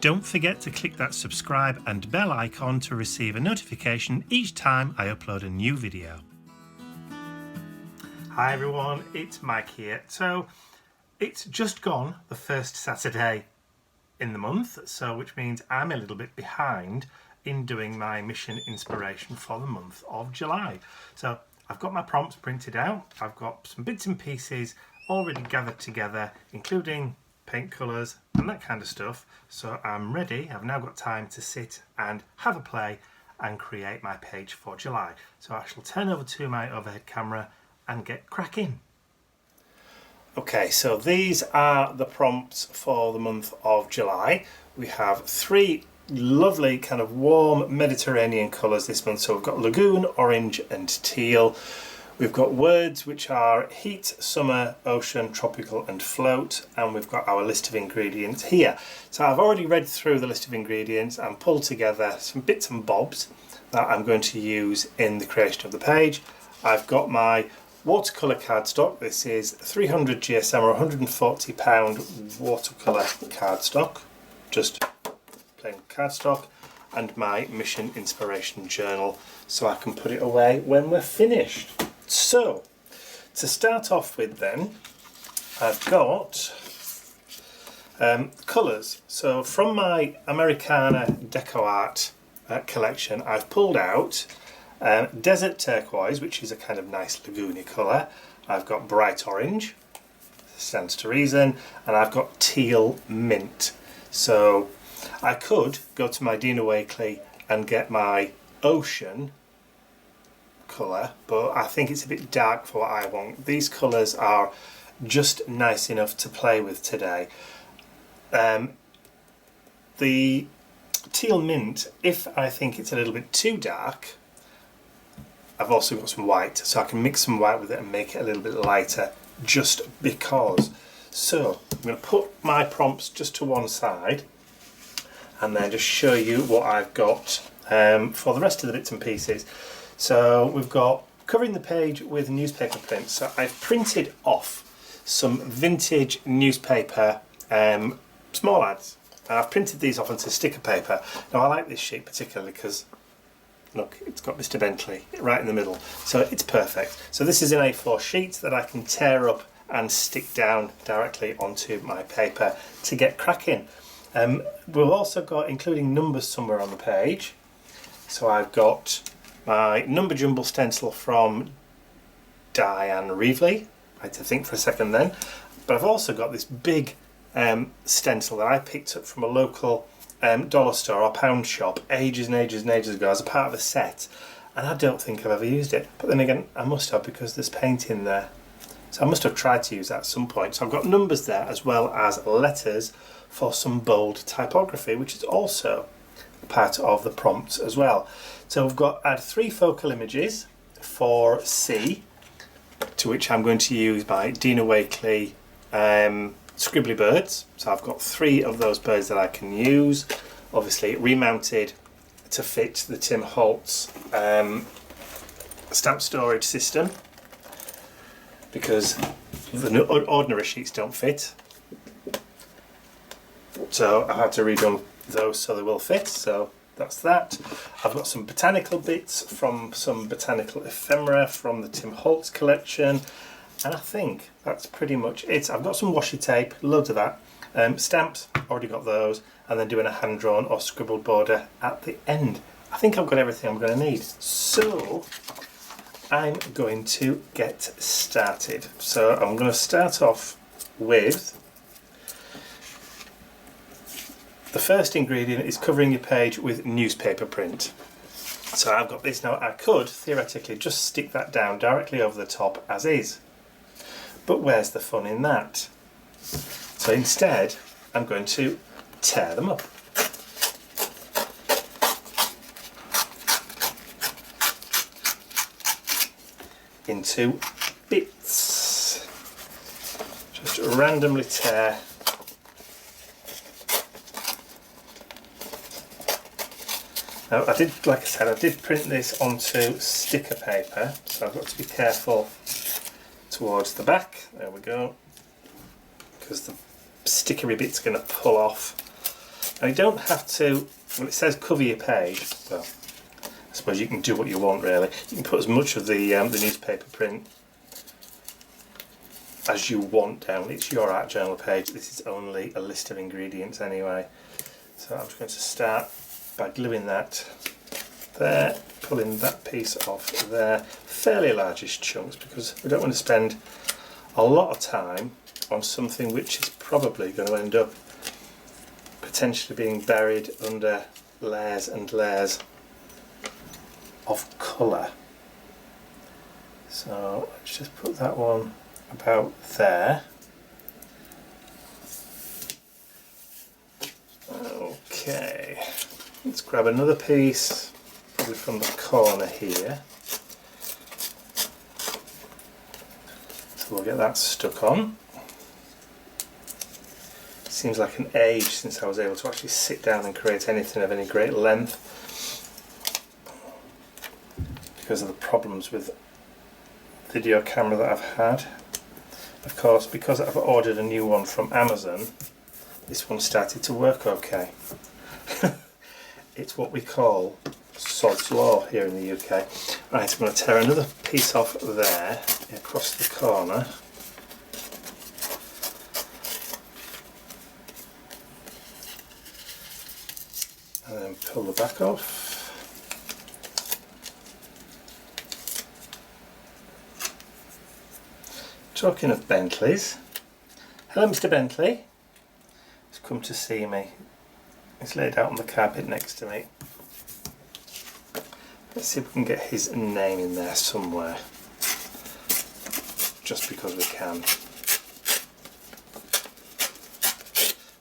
Don't forget to click that subscribe and bell icon to receive a notification each time I upload a new video. Hi everyone, it's Mike here. So it's just gone the first Saturday in the month, so which means I'm a little bit behind in doing my mission inspiration for the month of July. So I've got my prompts printed out, I've got some bits and pieces already gathered together, including paint colours and that kind of stuff, so I'm ready. I've now got time to sit and have a play and create my page for July. So I shall turn over to my overhead camera and get cracking. Okay, so these are the prompts for the month of July. We have three lovely kind of warm Mediterranean colours this month. So we've got lagoon, orange and teal. We've got words which are heat, summer, ocean, tropical and float, and we've got our list of ingredients here. So I've already read through the list of ingredients and pulled together some bits and bobs that I'm going to use in the creation of the page. I've got my watercolour cardstock. This is 300 GSM or £140 watercolour cardstock, just plain cardstock, and my mission inspiration journal so I can put it away when we're finished. So, to start off with then, I've got colours. So from my Americana Deco Art collection, I've pulled out desert turquoise, which is a kind of nice lagoony colour. I've got bright orange, stands to reason, and I've got teal mint. So I could go to my Dina Wakley and get my ocean colour, but I think it's a bit dark for what I want. These colours are just nice enough to play with today. The teal mint, if I think it's a little bit too dark, I've also got some white, so I can mix some white with it and make it a little bit lighter just because. So I'm going to put my prompts just to one side and then just show you what I've got for the rest of the bits and pieces. So we've got covering the page with newspaper print. So I've printed off some vintage newspaper small ads, and I've printed these off onto sticker paper. Now I like this sheet particularly because look, it's got Mr. Bentley right in the middle, so it's perfect. So this is an A4 sheet that I can tear up and stick down directly onto my paper to get cracking. We've also got including numbers somewhere on the page. So I've got my number jumble stencil from Diane Reevely. I had to think for a second then. But I've also got this big stencil that I picked up from a local dollar store or pound shop ages and ages and ages ago as a part of a set. And I don't think I've ever used it. But then again, I must have, because there's paint in there. So I must have tried to use that at some point. So I've got numbers there as well as letters for some bold typography, which is also part of the prompts as well. So we've got add 3 focal images for C, to which I'm going to use my Dina Wakley scribbly birds. So I've got 3 of those birds that I can use, obviously remounted to fit the Tim Holtz stamp storage system, because the ordinary sheets don't fit. So I had to redone those so they will fit, so that's that. I've got some botanical bits from some botanical ephemera from the Tim Holtz collection, and I think that's pretty much it. I've got some washi tape, loads of that, stamps, already got those, and then doing a hand-drawn or scribbled border at the end. I think I've got everything I'm going to need, so I'm going to get started. So I'm going to start off with the first ingredient is covering your page with newspaper print. So I've got this now. I could theoretically just stick that down directly over the top as is, but where's the fun in that? So instead I'm going to tear them up. Into bits. Just randomly tear Now I did, like I said, I did print this onto sticker paper, so I've got to be careful towards the back. There we go, because the stickery bit's going to pull off. I don't have to, well, it says cover your page, well, I suppose you can do what you want really. You can put as much of the newspaper print as you want down. It's your art journal page. This is only a list of ingredients anyway. So I'm just going to start by gluing that there, pulling that piece off there, fairly largish chunks, because we don't want to spend a lot of time on something which is probably going to end up potentially being buried under layers and layers of colour. So let's just put that one about there. Okay, let's grab another piece, probably from the corner here. So we'll get that stuck on. Seems like an age since I was able to actually sit down and create anything of any great length, because of the problems with video camera that I've had. Of course, because I've ordered a new one from Amazon, this one started to work okay. It's what we call sod's law here in the UK. Right, I'm going to tear another piece off there, across the corner. And then pull the back off. Talking of Bentleys, hello Mr. Bentley, he's come to see me. He's laid out on the carpet next to me. Let's see if we can get his name in there somewhere, just because we can.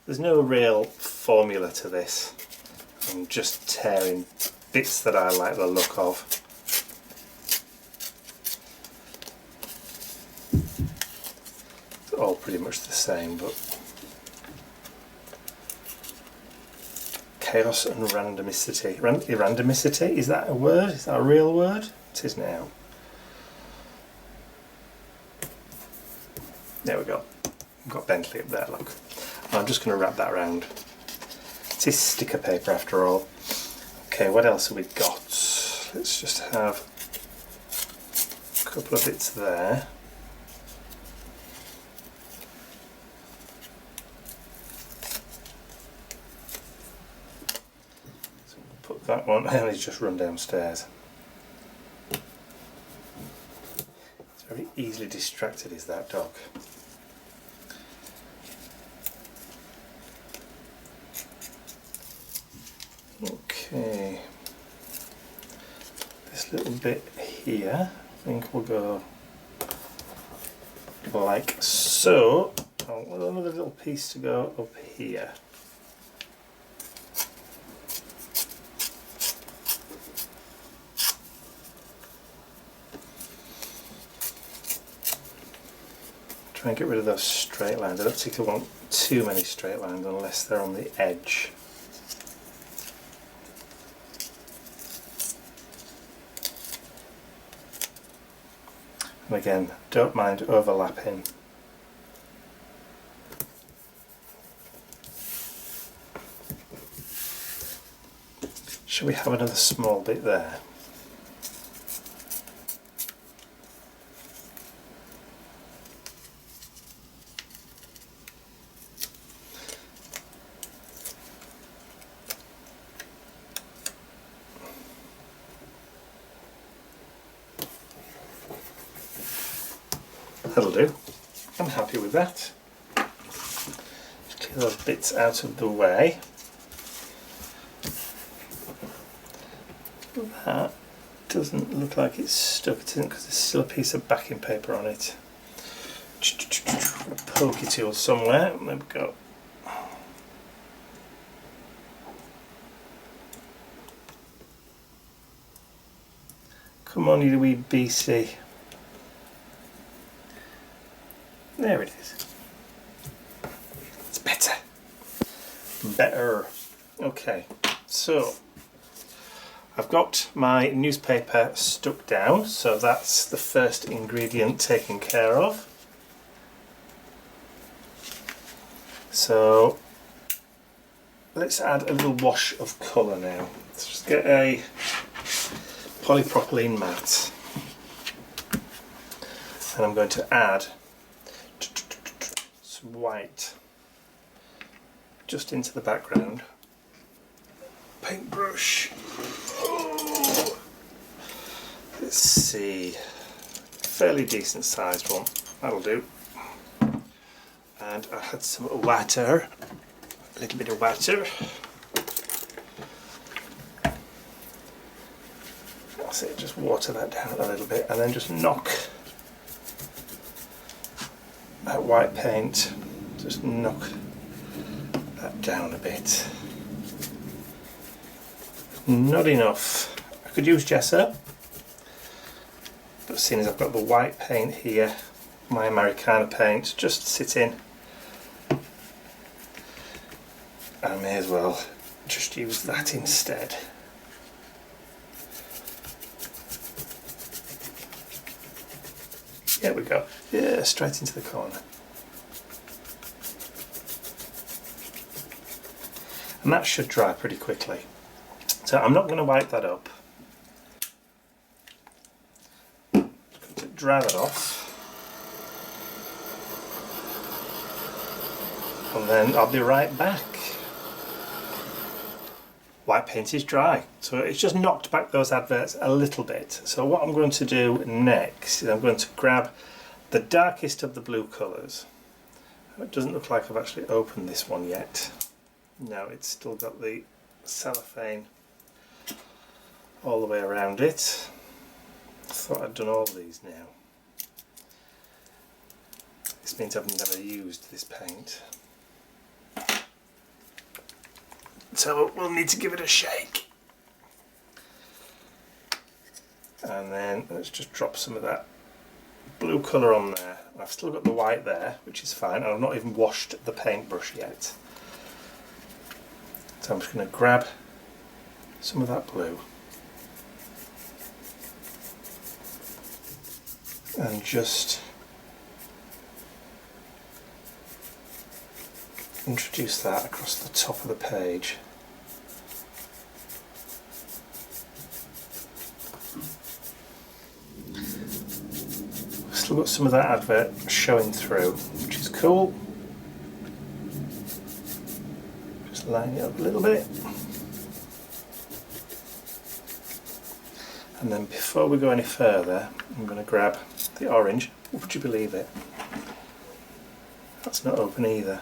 There's no real formula to this. I'm just tearing bits that I like the look of. It's all pretty much the same, but chaos and randomicity. Randomicity, is that a word? Is that a real word? It is now. There we go. I've got Bentley up there, look. I'm just going to wrap that around. It is sticker paper after all. Okay, what else have we got? Let's just have a couple of bits there. So put that one, and he's just run downstairs. It's very easily distracted, is that dog. Okay, this little bit here, I think we'll go like so. Oh, another little piece to go up here. Try and get rid of those straight lines. I don't particularly want too many straight lines unless they're on the edge. And again, don't mind overlapping. Shall we have another small bit there? That'll do. I'm happy with that. Just clear those bits out of the way. That doesn't look like it's stuck, it isn't, because there's still a piece of backing paper on it. A pokey tool somewhere. There we go. Come on, you wee BC. There it is. It's better. Better. Okay, so I've got my newspaper stuck down, so that's the first ingredient taken care of. So let's add a little wash of colour now. Let's just get a polypropylene mat, and I'm going to add some white just into the background. Paintbrush. Oh. Let's see, fairly decent sized one, that'll do. And I had some water, a little bit of water. That's it, just water that down a little bit and then just knock that white paint, just knock that down a bit. Not enough. I could use gesso, but seeing as I've got the white paint here, my Americana paint, just sitting, I may as well just use that instead. There we go. Yeah, straight into the corner. And that should dry pretty quickly. So I'm not going to wipe that up. I'm going to dry that off. And then I'll be right back. White paint is dry, so it's just knocked back those adverts a little bit. So what I'm going to do next is I'm going to grab the darkest of the blue colours. It doesn't look like I've actually opened this one yet. No, it's still got the cellophane all the way around it. I thought I'd done all these now. This means I've never used this paint. So we'll need to give it a shake. And then let's just drop some of that blue colour on there. I've still got the white there, which is fine, and I've not even washed the paintbrush yet. So I'm just going to grab some of that blue and just introduce that across the top of the page. Still got some of that advert showing through, which is cool. Just line it up a little bit. And then before we go any further, I'm going to grab the orange. Would you believe it? That's not open either.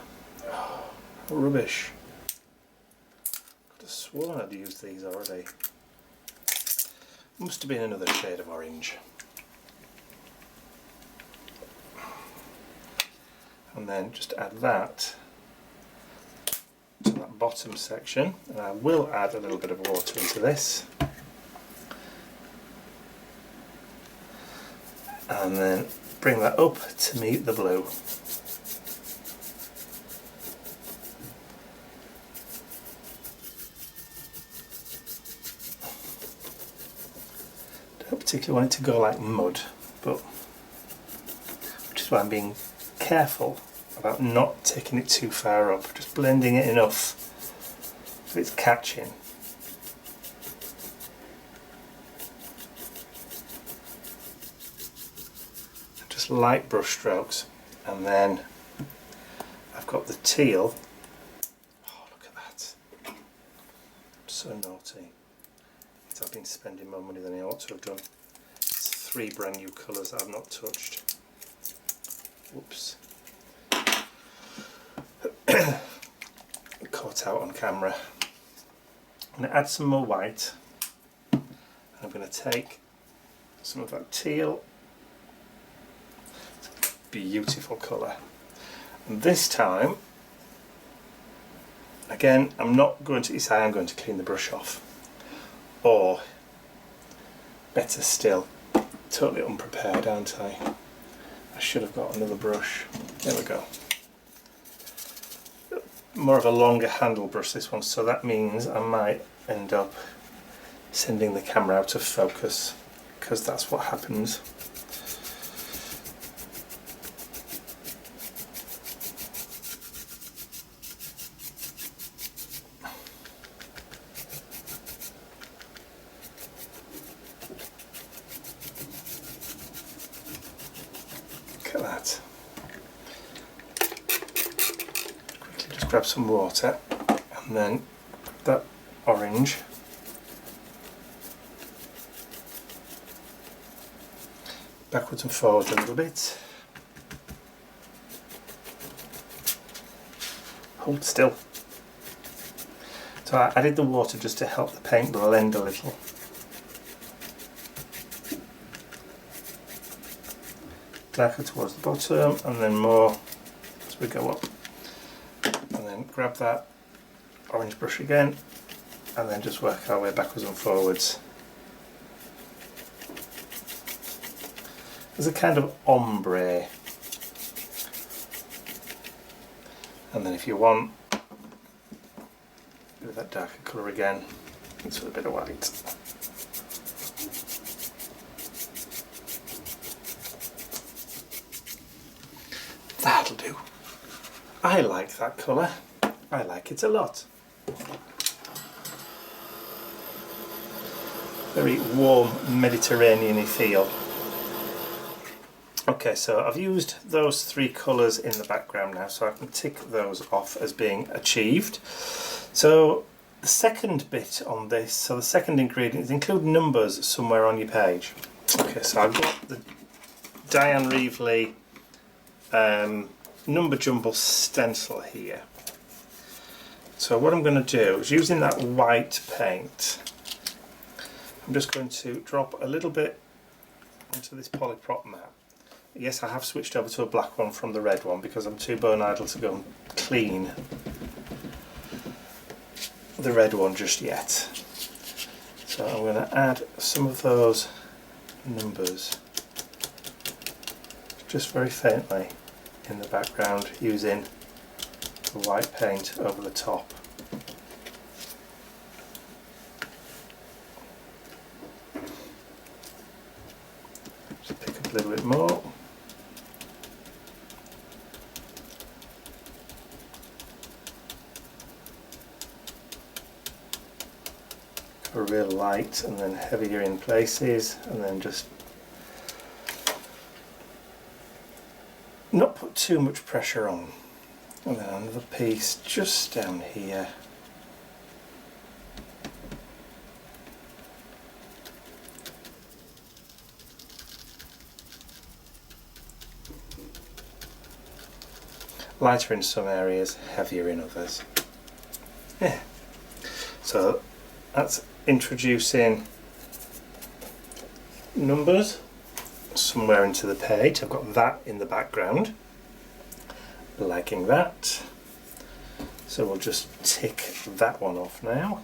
Oh, rubbish. Could have sworn I'd used these already. Must have been another shade of orange. And then just add that to that bottom section, and I will add a little bit of water into this, and then bring that up to meet the blue. Don't particularly want it to go like mud, but which is why I'm being careful about not taking it too far up, just blending it enough so it's catching. Just light brush strokes, and then I've got the teal. Oh, look at that. So naughty. I've been spending more money than I ought to have done. It's 3 brand new colours that I've not touched. Whoops. Caught out on camera. I'm going to add some more white. I'm going to take some of that teal. It's a beautiful colour. And this time, again, I'm not going to decide I'm going to clean the brush off. Or, better still, totally unprepared, aren't I? I should have got another brush. There we go. More of a longer handle brush this one, so that means I might end up sending the camera out of focus, because that's what happens. Look at that. Quickly just grab some water and then that orange. Backwards and forwards a little bit. Hold still. So I added the water just to help the paint blend a little. Darker towards the bottom and then more as we go up. And then grab that orange brush again and then just work our way backwards and forwards. There's a kind of ombre. And then if you want with that darker colour again, it's with a bit of white. That'll do. I like that colour. I like it a lot. Very warm Mediterranean-y feel. Okay, so I've used those three colours in the background now, so I can tick those off as being achieved. So the second bit on this, so the second ingredient is include numbers somewhere on your page. Okay, so I've got the Diane Reevely number jumble stencil here. So what I'm going to do is, using that white paint, I'm just going to drop a little bit onto this polyprop mat. Yes, I have switched over to a black one from the red one because I'm too bone idle to go and clean the red one just yet. So I'm going to add some of those numbers just very faintly in the background using the white paint over the top. Just pick up a little bit more. Real light and then heavier in places, and then just not put too much pressure on. And then another piece just down here. Lighter in some areas, heavier in others. Yeah. So that's introducing numbers somewhere into the page. I've got that in the background. Liking that. So we'll just tick that one off now.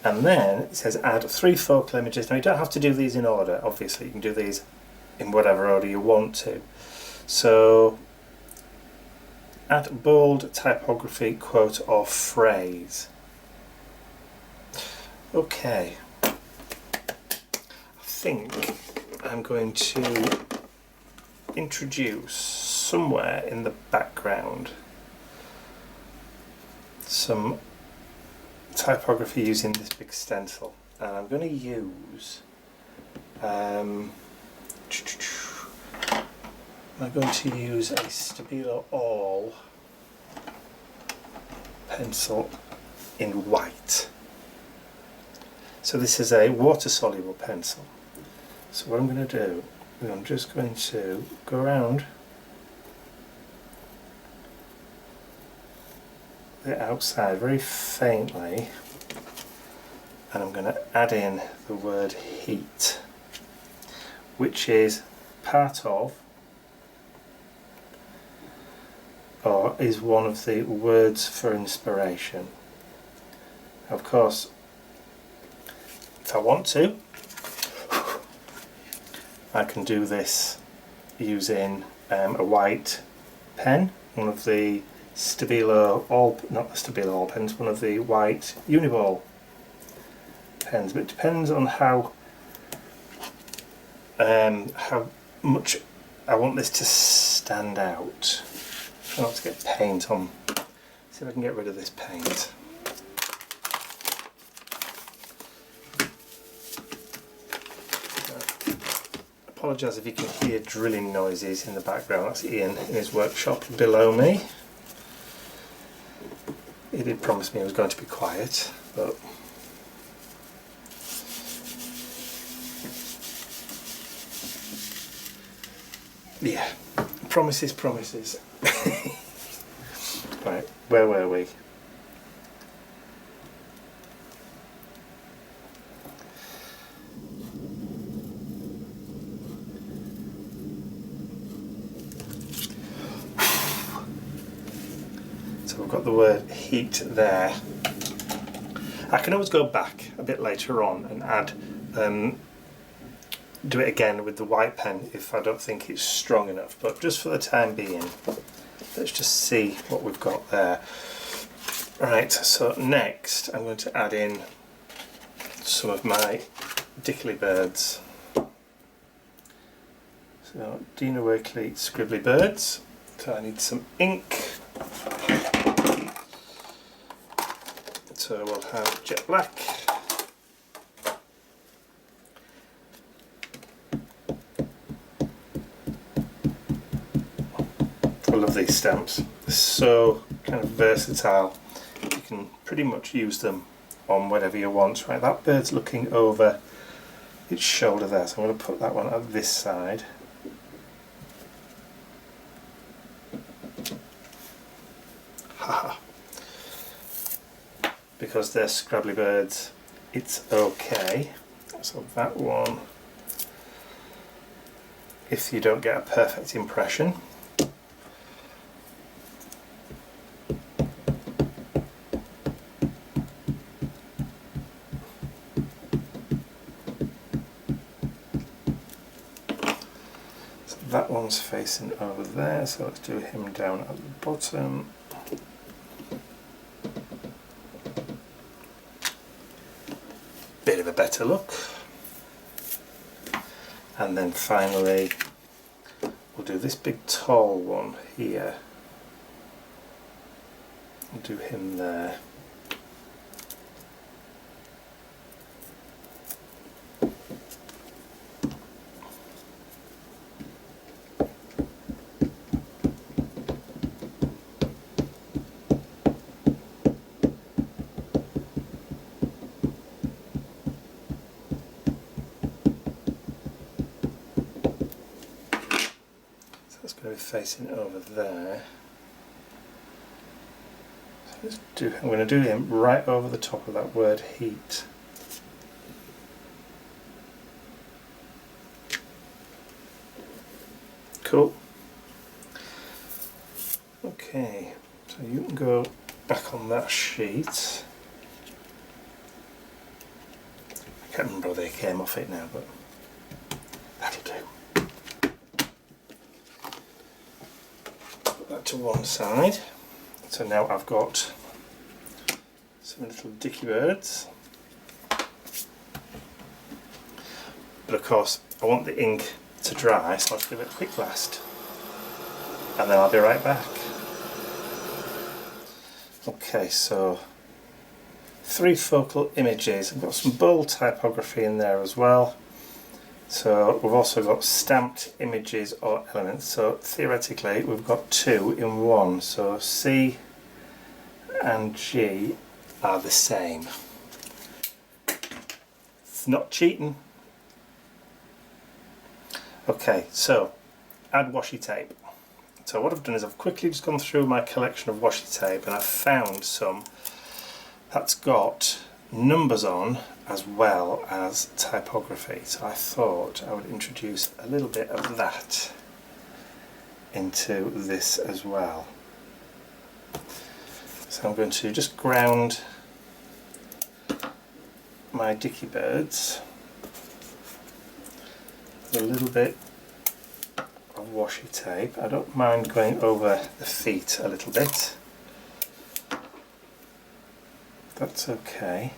And then it says add 3 focal images. Now you don't have to do these in order, obviously. You can do these in whatever order you want to. So add bold typography, quote or phrase. Okay, I think I'm going to introduce somewhere in the background some typography using this big stencil, and I'm going to use I'm going to use a Stabilo All pencil in white. So this is a water-soluble pencil. So what I'm going to do is I'm just going to go around the outside very faintly, and I'm going to add in the word heat, which is part of, or is one of the words for inspiration. Of course, if I want to, I can do this using a white pen, one of the Stabilo All, not the Stabilo All pens, one of the white Uniball pens, but it depends on how much I want this to stand out. I want to get paint on. See if I can get rid of this paint. apologise if you can hear drilling noises in the background. That's Ian in his workshop below me. He did promise me he was going to be quiet, but yeah, promises, promises. Right, where were we? So we've got the word heat there. I can always go back a bit later on and add, do it again with the white pen if I don't think it's strong enough, but just for the time being, let's just see what we've got there. Right, so next I'm going to add in some of my Dickly birds. So Dina Wakley Scribbly Birds. So I need some ink. So we'll have jet black. I love these stamps. They're so kind of versatile. You can pretty much use them on whatever you want. Right, that bird's looking over its shoulder there, so I'm going to put that one at this side. Haha. Because they're scrabbly birds, it's okay. So that one, if you don't get a perfect impression. So that one's facing over there, so let's do him down at the bottom. Bit of a better look. And then finally we'll do this big tall one here. We'll do him there. Facing over there. So I'm going to do him right over the top of that word heat. Cool. Okay, so you can go back on that sheet. I can't remember whether they came off it now, but that'll do. That to one side. So now I've got some little dicky birds, but of course I want the ink to dry, so I'll give it a quick blast and then I'll be right back. Okay, so 3 focal images. I've got some bold typography in there as well. So we've also got stamped images or elements, so theoretically we've got 2 in 1, so C and G are the same. It's not cheating. Okay, so add washi tape. So what I've done is I've quickly just gone through my collection of washi tape and I've found some that's got numbers on as well as typography, so I thought I would introduce a little bit of that into this as well. So I'm going to just ground my dicky birds with a little bit of washi tape. I don't mind going over the feet a little bit. That's okay,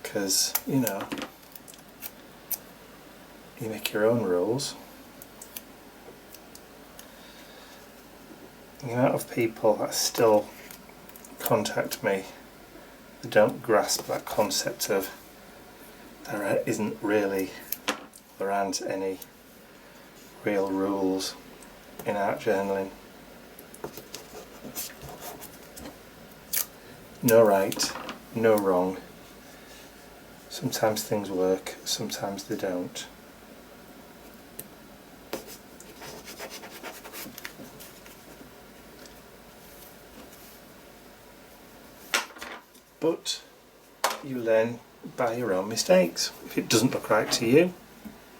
because you know, you make your own rules. The amount of people that still contact me that don't grasp that concept of there aren't any real rules in art journaling. No right, no wrong. Sometimes things work, sometimes they don't. But you learn by your own mistakes. If it doesn't look right to you,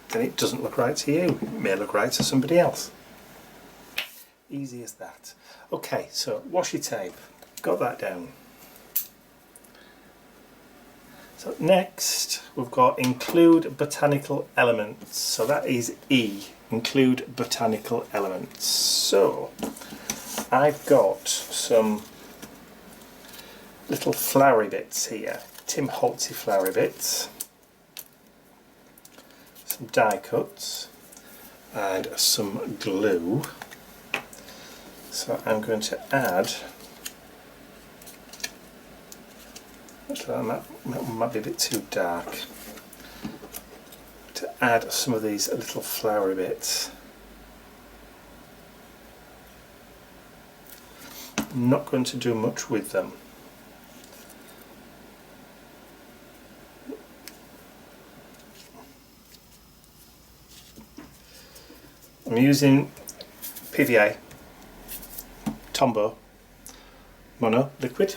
then it doesn't look right to you. It may look right to somebody else. Easy as that. Okay, so washi tape. Got that down. So next we've got include botanical elements. So that is E, include botanical elements. So I've got some little flowery bits here, Tim Holtzy flowery bits, some die cuts and some glue. So I'm going to add, actually that might be a bit too dark, to add some of these little flowery bits. I'm not going to do much with them. I'm using PVA Tombow Mono liquid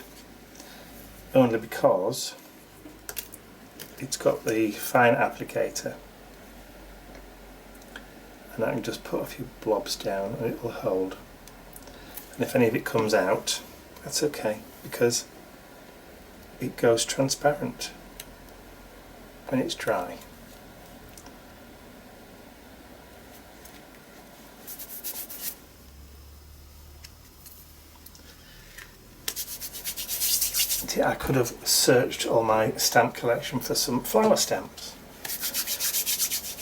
only because it's got the fine applicator, and I can just put a few blobs down and it will hold. And if any of it comes out, that's okay, because it goes transparent when it's dry. I could have searched all my stamp collection for some flower stamps,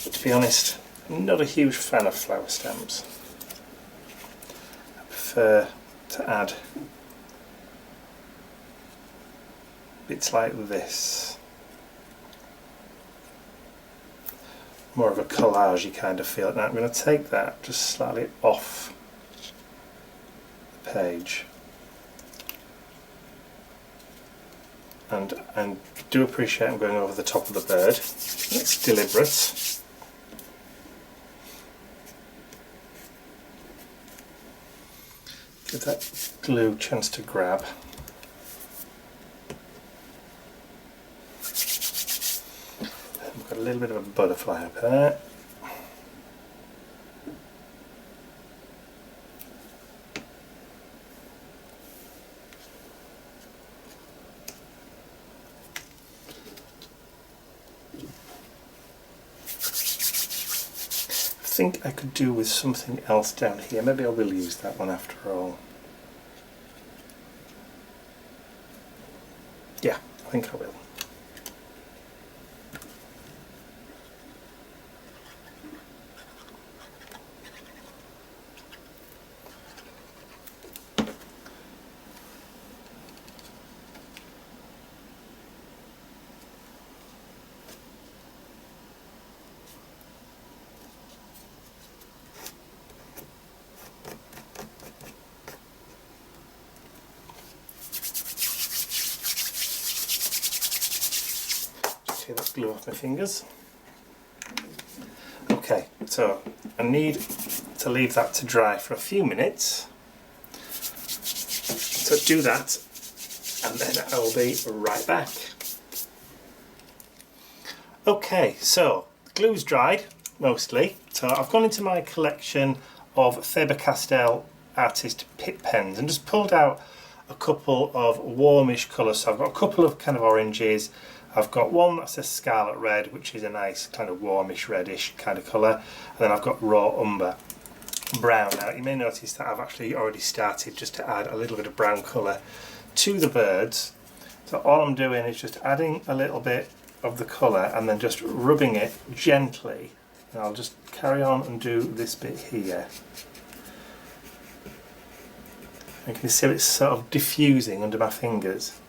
but to be honest, I'm not a huge fan of flower stamps. I prefer to add bits like this, more of a collagey kind of feel. Now I'm going to take that just slightly off the page. And I do appreciate I'm going over the top of the bird. It's deliberate. Give that glue a chance to grab. And we've got a little bit of a butterfly up there. I think I could do with something else down here. Maybe I will use that one after all. Yeah, I think I will. Take that glue off my fingers. Okay, so I need to leave that to dry for a few minutes. So do that, and then I will be right back. Okay, so the glue's dried mostly. So I've gone into my collection of Faber-Castell artist Pitt pens and just pulled out a couple of warmish colours. So I've got a couple of kind of oranges. I've got one that's a scarlet red, which is a nice kind of warmish reddish kind of colour, and then I've got raw umber brown. Now you may notice that I've actually already started just to add a little bit of brown colour to the birds. So all I'm doing is just adding a little bit of the colour and then just rubbing it gently, and I'll just carry on and do this bit here. You can see it's sort of diffusing under my fingers.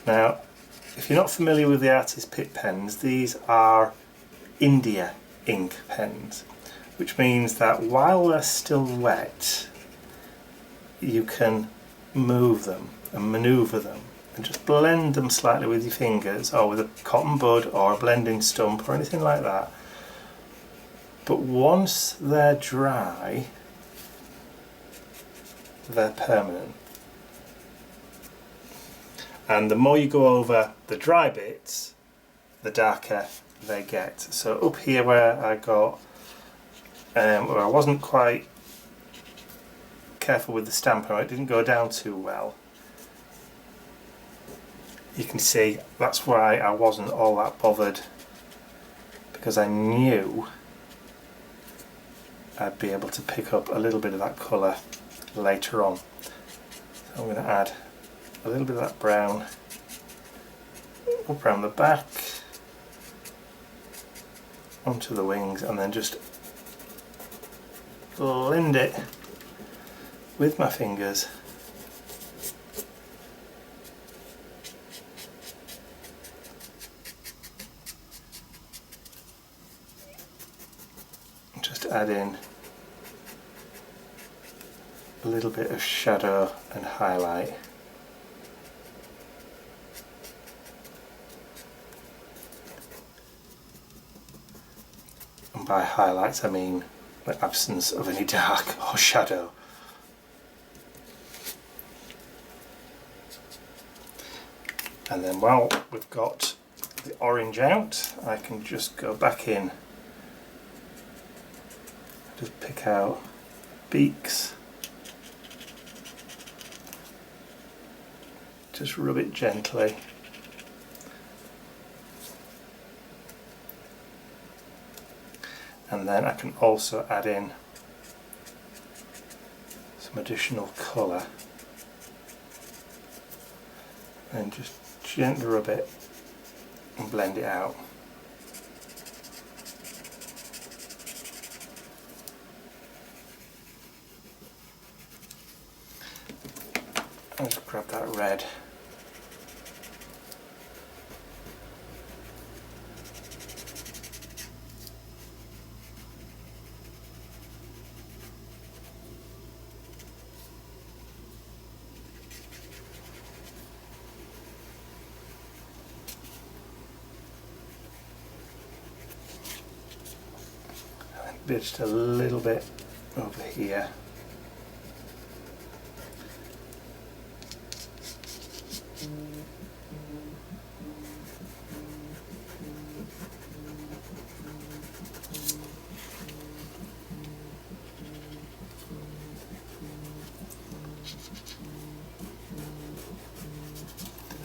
Now If you're not familiar with the Artist Pick pens, these are India ink pens, which means that while they're still wet, you can move them and maneuver them and just blend them slightly with your fingers or with a cotton bud or a blending stump or anything like that. But once they're dry, they're permanent. And the more you go over the dry bits, the darker they get. So up here where I got, where I wasn't quite careful with the stamper, it didn't go down too well. You can see that's why I wasn't all that bothered, because I knew I'd be able to pick up a little bit of that colour later on. So I'm going to add a little bit of that brown up around the back, onto the wings, and then just blend it with my fingers and just add in a little bit of shadow and highlight. And by highlights I mean the absence of any dark or shadow. And then while we've got the orange out, I can just go back in, just pick out beaks, just rub it gently, and then I can also add in some additional colour and just gently rub it and blend it out. I'll just grab that red. Just a little bit over here.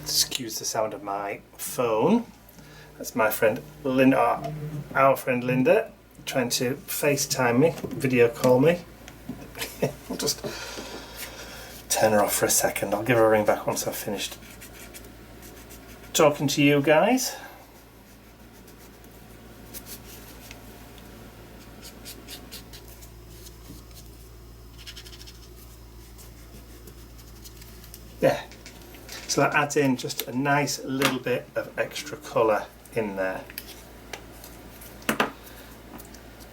Excuse the sound of my phone. That's my friend Linda, our friend Linda, trying to FaceTime me, video call me. I'll just turn her off for a second. I'll give her a ring back once I've finished talking to you guys. Yeah, so that adds in just a nice little bit of extra colour in there.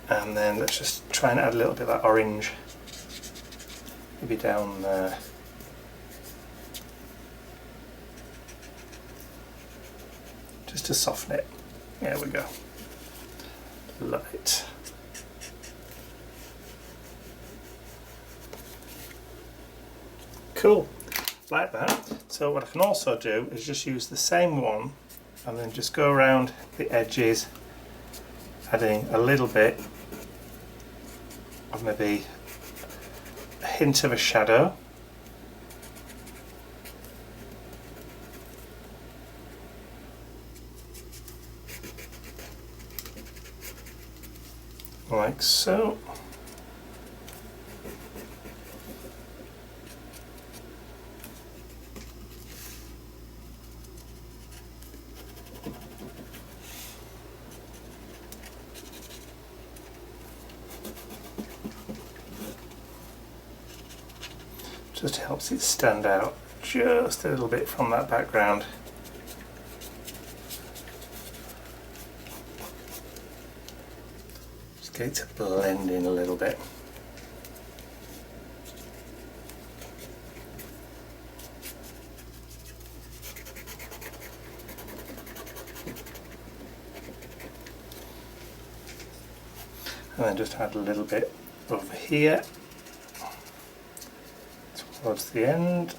And then let's just try and add a little bit of that orange, maybe down there. Just to soften it. There we go. Love it. Cool, like that. So what I can also do is just use the same one and then just go around the edges, adding a little bit of maybe a hint of a shadow, like so. Just helps it stand out just a little bit from that background. Get it to blend in a little bit. And then just add a little bit over here towards the end.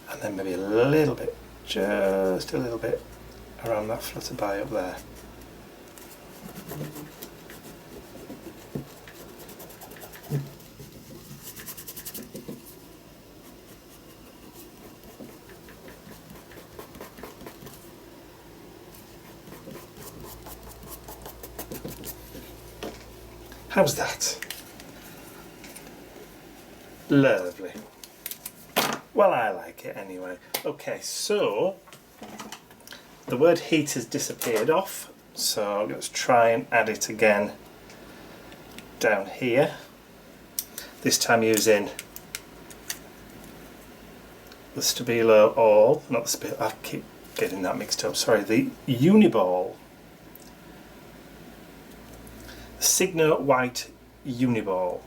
And then maybe a little bit, just a little bit around that flutter by up there. How's that? Lovely. Well, I like it anyway. Okay, so the word heat has disappeared off, so let's try and add it again down here. This time using the Stabilo All, not the Stabilo, I keep getting that mixed up, sorry, the Uniball. Signo White Uniball.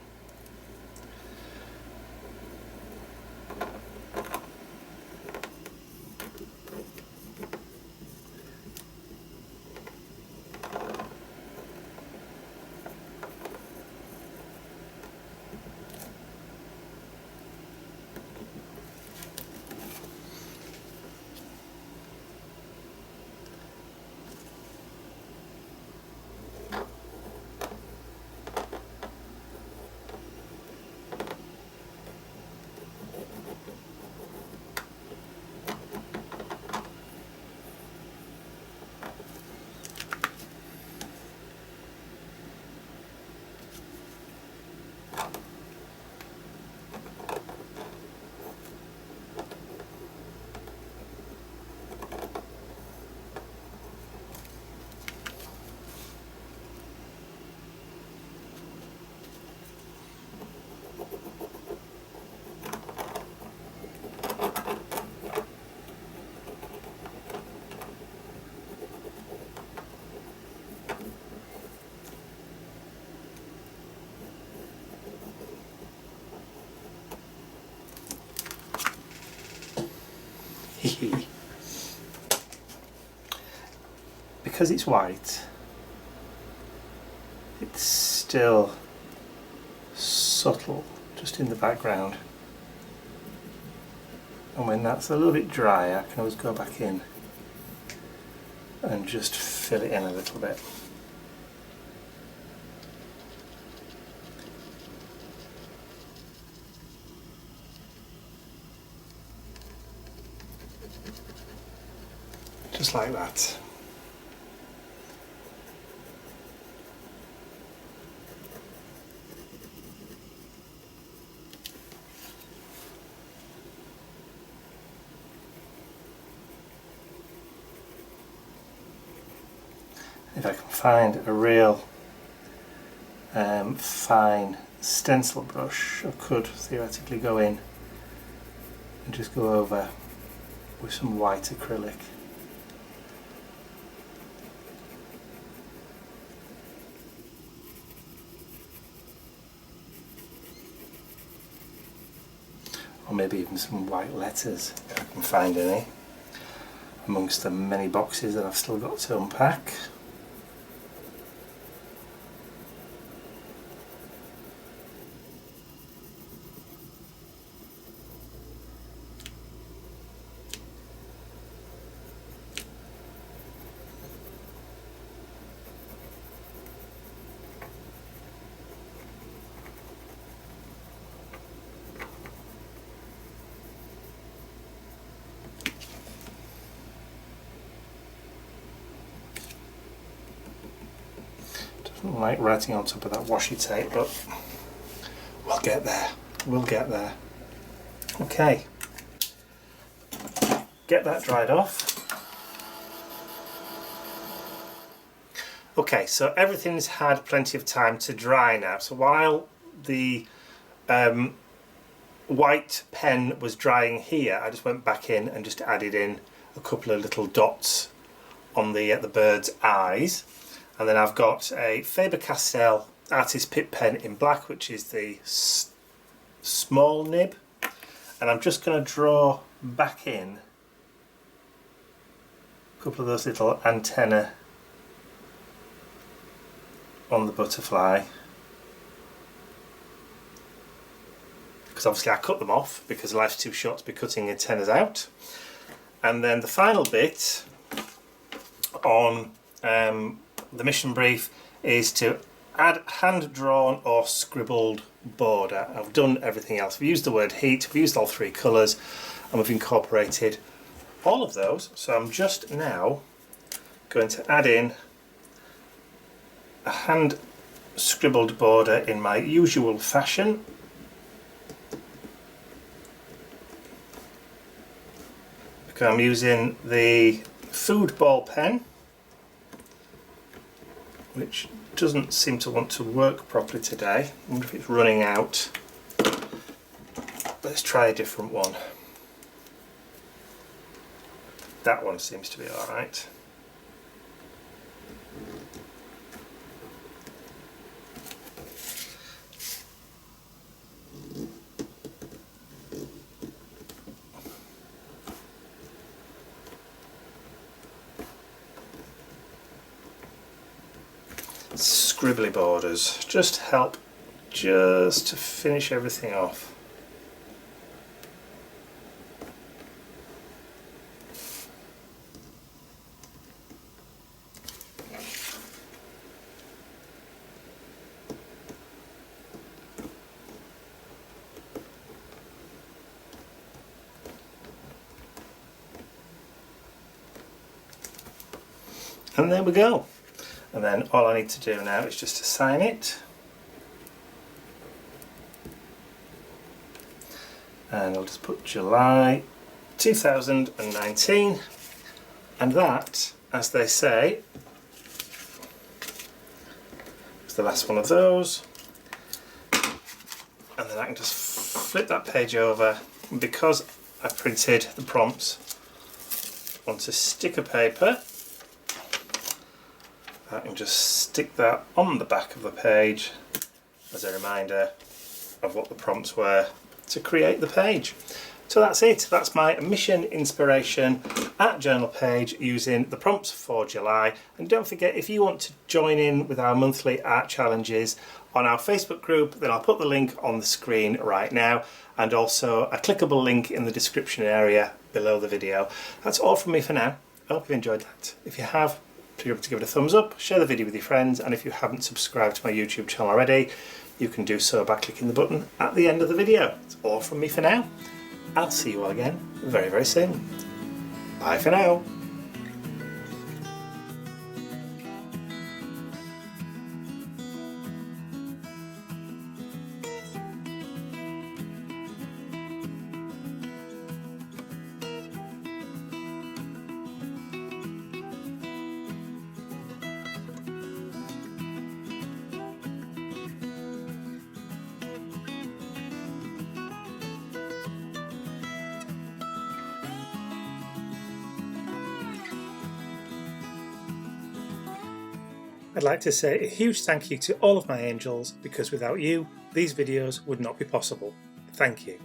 Because it's white, it's still subtle just in the background, and when that's a little bit dry I can always go back in and just fill it in a little bit. Just like that. If I can find a real fine stencil brush, I could theoretically go in and just go over with some white acrylic. Or maybe even some white letters, if I can find any, amongst the many boxes that I've still got to unpack. Doesn't like writing on top of that washi tape, but we'll get there. We'll get there. Okay, get that dried off. Okay, so everything's had plenty of time to dry now. So while the white pen was drying here, I just went back in and just added in a couple of little dots on the bird's eyes. And then I've got a Faber-Castell Artist Pick pen in black, which is the small nib. And I'm just going to draw back in a couple of those little antennae on the butterfly. Because obviously I cut them off because life's too short to be cutting antennas out. And then the final bit on the mission brief is to add hand-drawn or scribbled border. I've done everything else. We've used the word heat, we've used all three colours, and we've incorporated all of those. So I'm just now going to add in a hand-scribbled border in my usual fashion. Because I'm using the food ball pen, which doesn't seem to want to work properly today. I wonder if it's running out. Let's try a different one. That one seems to be alright. Scribbly borders just help to finish everything off. And there we go. And then all I need to do now is just to sign it. And I'll just put July 2019. And that, as they say, is the last one of those. And then I can just flip that page over. And because I printed the prompts onto sticker paper, I can just stick that on the back of the page as a reminder of what the prompts were to create the page. So that's it. That's my mission inspiration at journal page using the prompts for July. And don't forget, if you want to join in with our monthly art challenges on our Facebook group, then I'll put the link on the screen right now, and also a clickable link in the description area below the video. That's all from me for now. I hope you've enjoyed that. If you have, please remember to give it a thumbs up, share the video with your friends, and if you haven't subscribed to my YouTube channel already, you can do so by clicking the button at the end of the video. It's all from me for now. I'll see you all again very, very soon. Bye for now. I'd like to say a huge thank you to all of my angels, because without you, these videos would not be possible. Thank you.